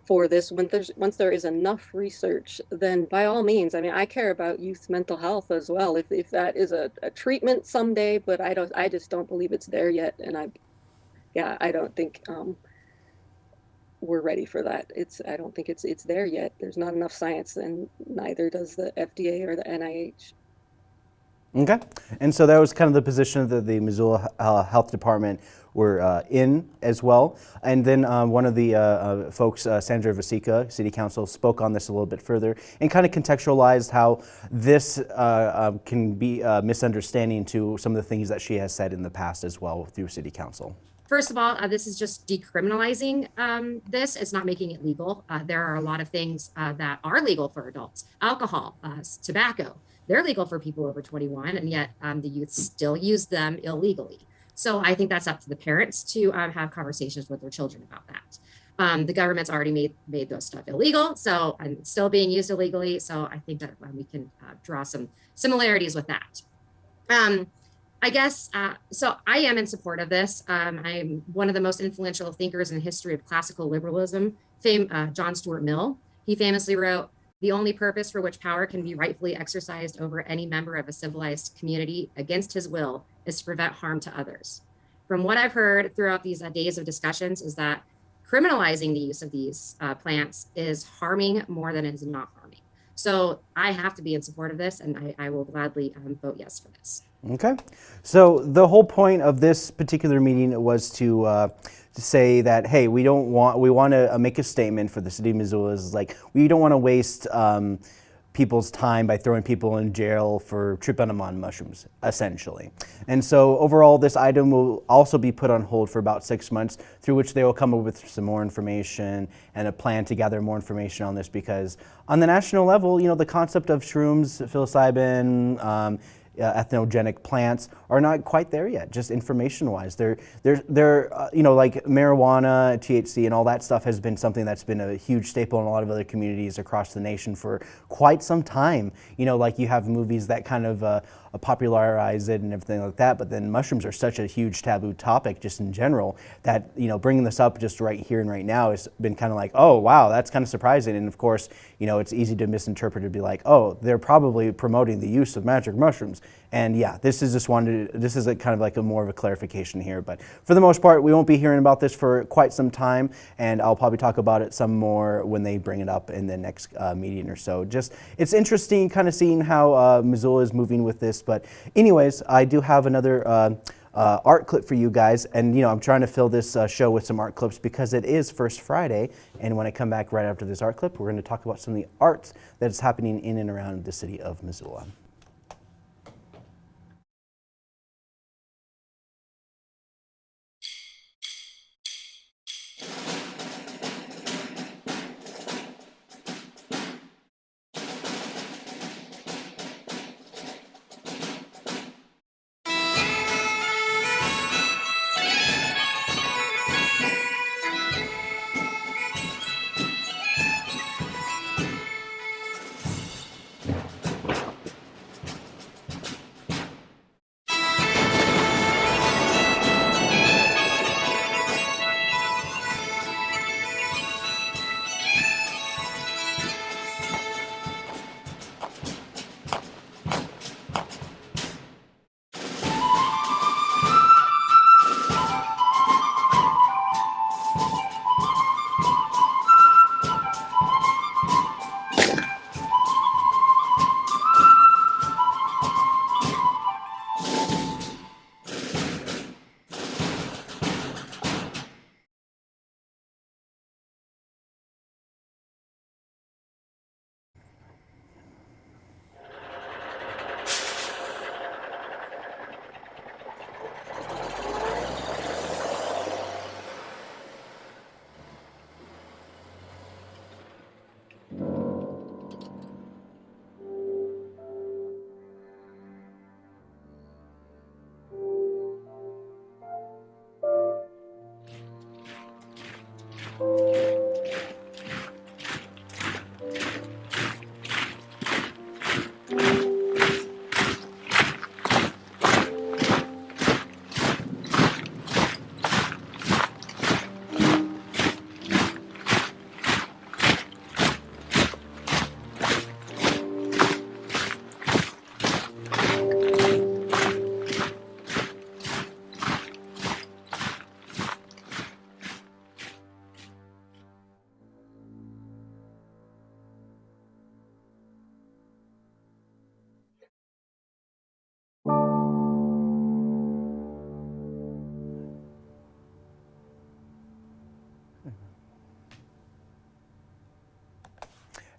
for this, once there is enough research, then by all means, I mean, I care about youth mental health as well. If that is a treatment someday, but I just don't believe it's there yet, and I don't think we're ready for that. I don't think it's there yet. There's not enough science, and neither does the FDA or the NIH. Okay, and so that was kind of the position that the Missoula Health Department were in as well. And then one of the folks, Sandra Vasica, City Council, spoke on this a little bit further and kind of contextualized how this can be a misunderstanding to some of the things that she has said in the past as well through City Council. First of all, this is just decriminalizing this. It's not making it legal. There are a lot of things that are legal for adults. Alcohol, tobacco, they're legal for people over 21, and yet the youth still use them illegally. So I think that's up to the parents to have conversations with their children about that. The government's already made those stuff illegal, so and it's still being used illegally. So I think that we can draw some similarities with that. I guess, so I am in support of this. I'm one of the most influential thinkers in the history of classical liberalism, John Stuart Mill. He famously wrote, "The only purpose for which power can be rightfully exercised over any member of a civilized community against his will is to prevent harm to others." From what I've heard throughout these days of discussions is that criminalizing the use of these plants is harming more than it is not harming. So I have to be in support of this, and I will gladly vote yes for this. Okay, so the whole point of this particular meeting was to say that, hey, we want to make a statement for the city of Missoula. Is like, we don't want to waste people's time by throwing people in jail for tripping them on mushrooms, essentially. And so overall, this item will also be put on hold for about 6 months, through which they will come up with some more information and a plan to gather more information on this, because on the national level, you know, the concept of shrooms, psilocybin, ethnogenic plants are not quite there yet, just information-wise. They're you know, like marijuana, THC, and all that stuff has been something that's been a huge staple in a lot of other communities across the nation for quite some time. You know, like you have movies that kind of popularize it and everything like that, but then mushrooms are such a huge taboo topic just in general that, you know, bringing this up just right here and right now has been kind of like, oh, wow, that's kind of surprising. And of course, you know, it's easy to misinterpret to be like, oh, they're probably promoting the use of magic mushrooms. And yeah, this is a kind of like a more of a clarification here. But for the most part, we won't be hearing about this for quite some time, and I'll probably talk about it some more when they bring it up in the next meeting or so. Just, it's interesting kind of seeing how Missoula is moving with this. But anyways, I do have another art clip for you guys, and you know, I'm trying to fill this show with some art clips because it is First Friday, and when I come back right after this art clip, we're going to talk about some of the art that is happening in and around the city of Missoula.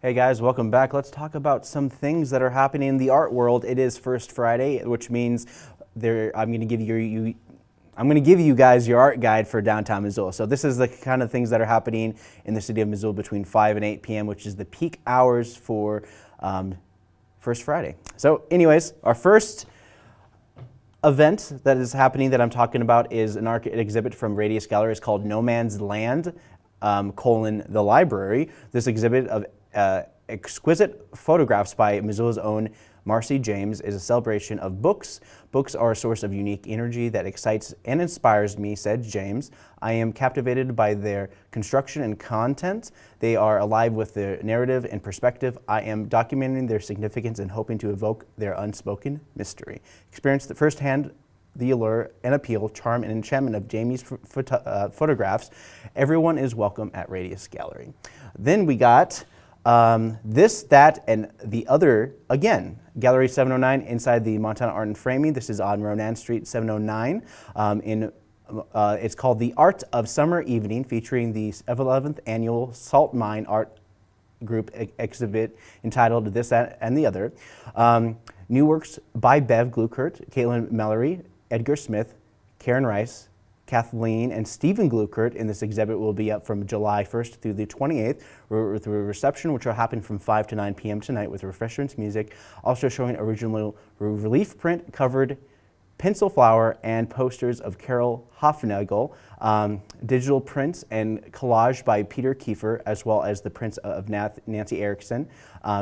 Hey guys, welcome back. Let's talk about some things that are happening in the art world. It is First Friday, which means I'm going to give you guys your art guide for downtown Missoula. So this is the kind of things that are happening in the city of Missoula between 5 and 8 p.m., which is the peak hours for First Friday. So anyways, our first event that is happening that I'm talking about is an art exhibit from Radius Gallery. It's called No Man's Land. the library. This exhibit of exquisite photographs by Missoula's own Marcy James is a celebration of books. Books are a source of unique energy that excites and inspires me, said James. I am captivated by their construction and content. They are alive with their narrative and perspective. I am documenting their significance and hoping to evoke their unspoken mystery. Experience firsthand the allure and appeal, charm, and enchantment of Jamie's photographs. Everyone is welcome at Radius Gallery. Then we got this, that, and the other, again, Gallery 709 inside the Montana Art and Framing. This is on Ronan Street 709. It's called The Art of Summer Evening, featuring the 11th Annual Salt Mine Art Group exhibit entitled This, That, and the Other. New works by Bev Gluckert, Caitlin Mallory, Edgar Smith, Karen Rice, Kathleen, and Stephen Gluckert in this exhibit will be up from July 1st through the 28th with a reception which will happen from 5 to 9 p.m. tonight with refreshments, music, also showing original relief print covered pencil flower and posters of Carol Hofnagel, digital prints and collage by Peter Kiefer, as well as the prints of Nancy Erickson,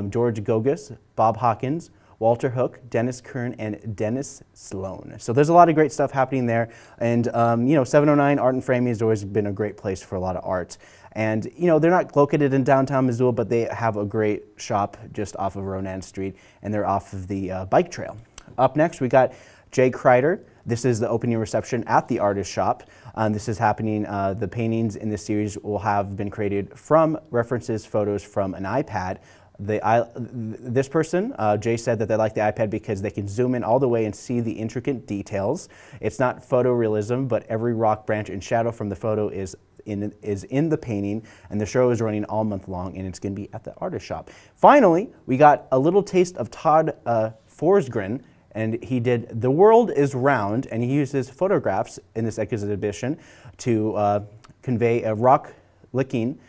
George Gogus, Bob Hawkins, Walter Hook, Dennis Kern, and Dennis Sloan. So there's a lot of great stuff happening there. And, 709 Art and Framing has always been a great place for a lot of art. And, they're not located in downtown Missoula, but they have a great shop just off of Ronan Street, and they're off of the bike trail. Up next, we got Jay Kreider. This is the opening reception at the Artist Shop. This is happening, the paintings in this series will have been created from references, photos from an iPad. This person, Jay, said that they like the iPad because they can zoom in all the way and see the intricate details. It's not photorealism, but every rock, branch, and shadow from the photo is in the painting, and the show is running all month long, and it's going to be at the Artist Shop. Finally, we got a little taste of Todd Forsgren, and he did The World is Round, and he uses photographs in this exhibition to convey a roll-licking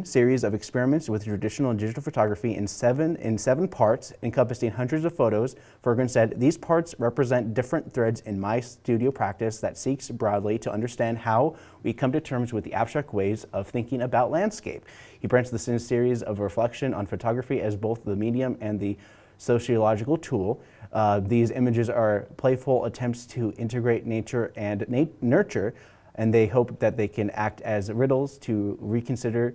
series of experiments with traditional and digital photography in seven parts, encompassing hundreds of photos. Fergren said, "These parts represent different threads in my studio practice that seeks broadly to understand how we come to terms with the abstract ways of thinking about landscape." He branched this in a series of reflection on photography as both the medium and the sociological tool. These images are playful attempts to integrate nature and nurture, and they hope that they can act as riddles to reconsider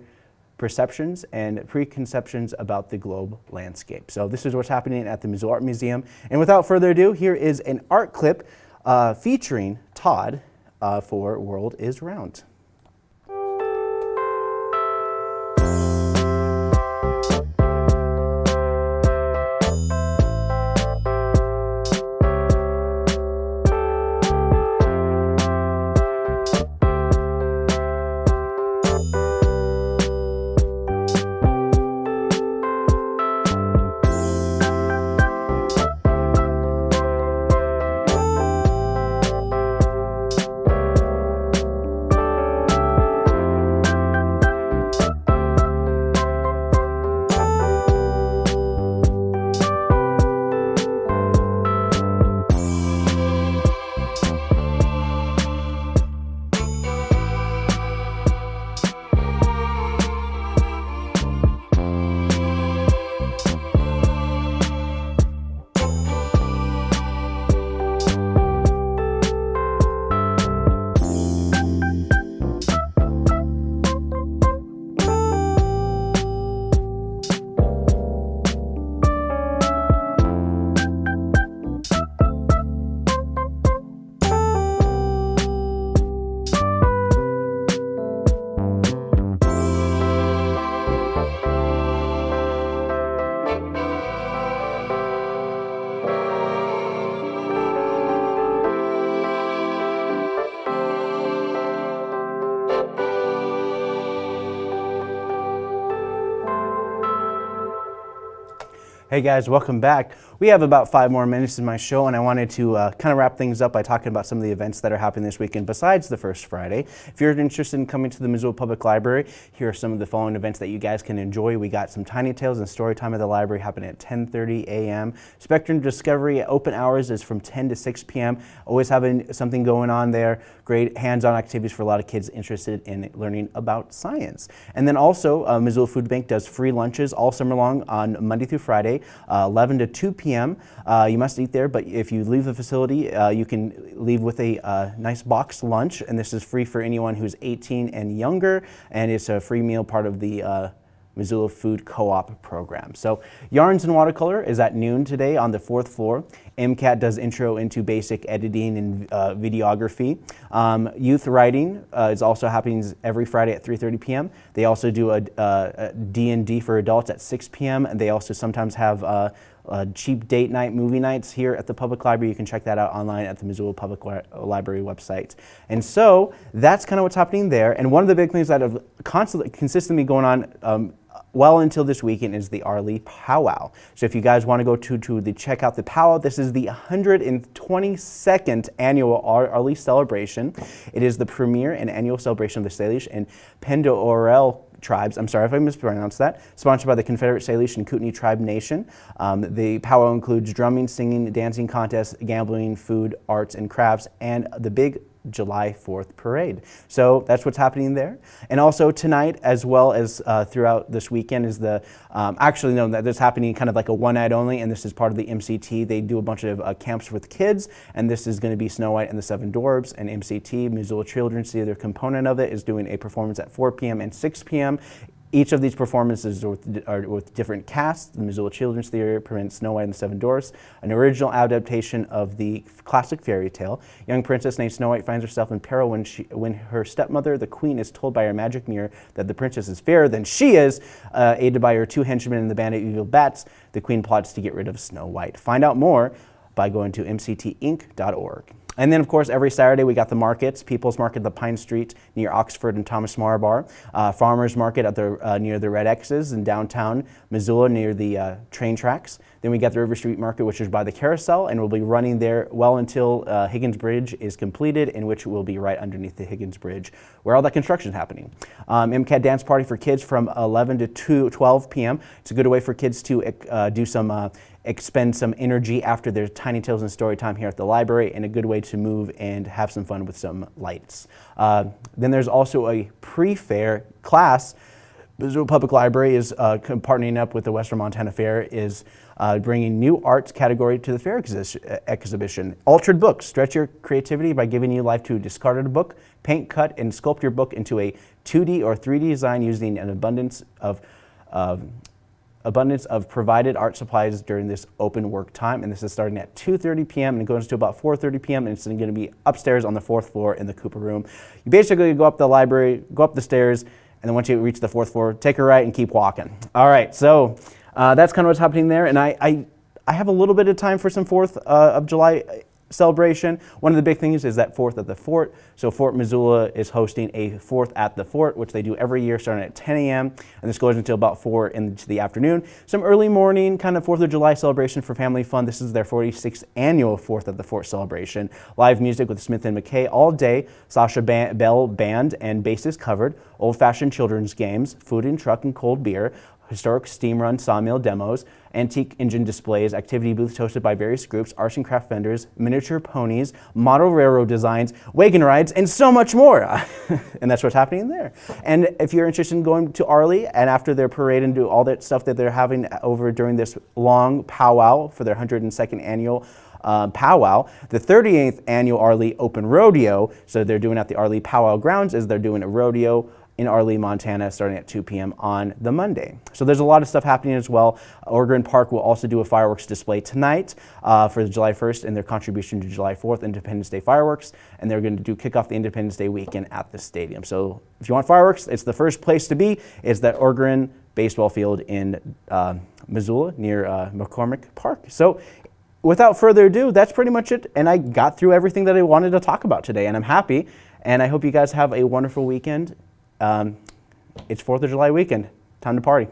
perceptions and preconceptions about the globe landscape. So this is what's happening at the Missoula Art Museum. And without further ado, here is an art clip featuring Todd for World is Round. Hey guys, welcome back. we have about 5 more minutes in my show, and I wanted to kind of wrap things up by talking about some of the events that are happening this weekend besides the first Friday. If you're interested in coming to the Missoula Public Library, here are some of the following events that you guys can enjoy. We got some Tiny Tales and Story Time at the library happening at 10:30 a.m. Spectrum Discovery open hours is from 10 to 6 p.m. Always having something going on there. Great hands-on activities for a lot of kids interested in learning about science. And then also, Missoula Food Bank does free lunches all summer long on Monday through Friday, 11 to 2 p.m. You must eat there, but if you leave the facility, you can leave with a nice boxed lunch, and this is free for anyone who's 18 and younger, and it's a free meal, part of the Missoula Food Co-op program. So Yarns and Watercolor is at noon today on the 4th floor. MCAT does intro into basic editing and videography. Youth writing is also happening every Friday at 3:30 p.m. They also do a D&D for adults at 6 p.m. and they also sometimes have cheap date night movie nights here at the public library. You can check that out online at the Missoula Public Library website. And so that's kind of what's happening there. And one of the big things that have consistently going on well until this weekend is the Arlie Powwow. So if you guys want to go check out the powwow, this is the 122nd annual Arlie celebration. It is the premier and annual celebration of the Salish and Pendo Orel tribes. I'm sorry if I mispronounced that. Sponsored by the Confederate Salish and Kootenai Tribe Nation. The powwow includes drumming, singing, dancing contests, gambling, food, arts and crafts, and the big July 4th parade. So that's what's happening there. And also tonight, as well as throughout this weekend, is the, actually no, that's happening kind of like a one night only, and this is part of the MCT. They do a bunch of camps with kids, and this is going to be Snow White and the Seven Dwarfs, and MCT, Missoula Children's Theater component of it, is doing a performance at 4 p.m. and 6 p.m. Each of these performances are with different casts. The Missoula Children's Theater presents Snow White and the Seven Dwarfs, an original adaptation of the classic fairy tale. Young princess named Snow White finds herself in peril when her stepmother, the queen, is told by her magic mirror that the princess is fairer than she is. Aided by her 2 henchmen and the band of evil bats, the queen plots to get rid of Snow White. Find out more by going to mctinc.org. And then, of course, every Saturday we got the markets. People's Market at the Pine Street near Oxford and Thomas Marbar. Farmers Market at the near the Red X's in downtown Missoula near the train tracks. Then we got the River Street Market, which is by the Carousel, and we'll be running there well until Higgins Bridge is completed, in which will be right underneath the Higgins Bridge, where all that construction is happening. MCAT Dance Party for kids from 11 to 12 p.m. It's a good way for kids to do some expend some energy after their Tiny Tales and Story Time here at the library, and a good way to move and have some fun with some lights. Then there's also a pre-fair class. Missoula Public Library is partnering up with the Western Montana Fair, is bringing new arts category to the fair exhibition. Altered books. Stretch your creativity by giving new life to a discarded book. Paint, cut, and sculpt your book into a 2D or 3D design using an abundance of provided art supplies during this open work time, and this is starting at 2:30 p.m. and it goes to about 4:30 p.m. and it's going to be upstairs on the 4th floor in the Cooper Room. You basically go up the library, go up the stairs, and then once you reach the 4th floor, take a right and keep walking. All right, so that's kind of what's happening there, and I have a little bit of time for some 4th of July celebration. One of the big things is that 4th at the Fort. So Fort Missoula is hosting a 4th at the Fort, which they do every year starting at 10 a.m. and this goes until about 4 into the afternoon. Some early morning kind of 4th of July celebration for family fun. This is their 46th annual 4th at the Fort celebration. Live music with Smith and McKay all day. Sasha Bell Band and bases covered. Old-fashioned children's games, food and truck and cold beer. Historic steam run sawmill demos, antique engine displays, activity booths hosted by various groups, arts and craft vendors, miniature ponies, model railroad designs, wagon rides, and so much more. And that's what's happening there. And if you're interested in going to Arlie and after their parade and do all that stuff that they're having over during this long powwow for their 102nd annual powwow, the 38th annual Arlie Open Rodeo, so they're doing at the Arlie Powwow Grounds, is they're doing a rodeo in Arlie, Montana, starting at 2 p.m. on the Monday. So there's a lot of stuff happening as well. Orgeron Park will also do a fireworks display tonight for July 1st and their contribution to July 4th Independence Day fireworks, and they're going to kick off the Independence Day weekend at the stadium. So if you want fireworks, it's the first place to be. It's that Orgeron baseball field in Missoula near McCormick Park. So without further ado, that's pretty much it, and I got through everything that I wanted to talk about today, and I'm happy, and I hope you guys have a wonderful weekend. It's 4th of July weekend. Time to party.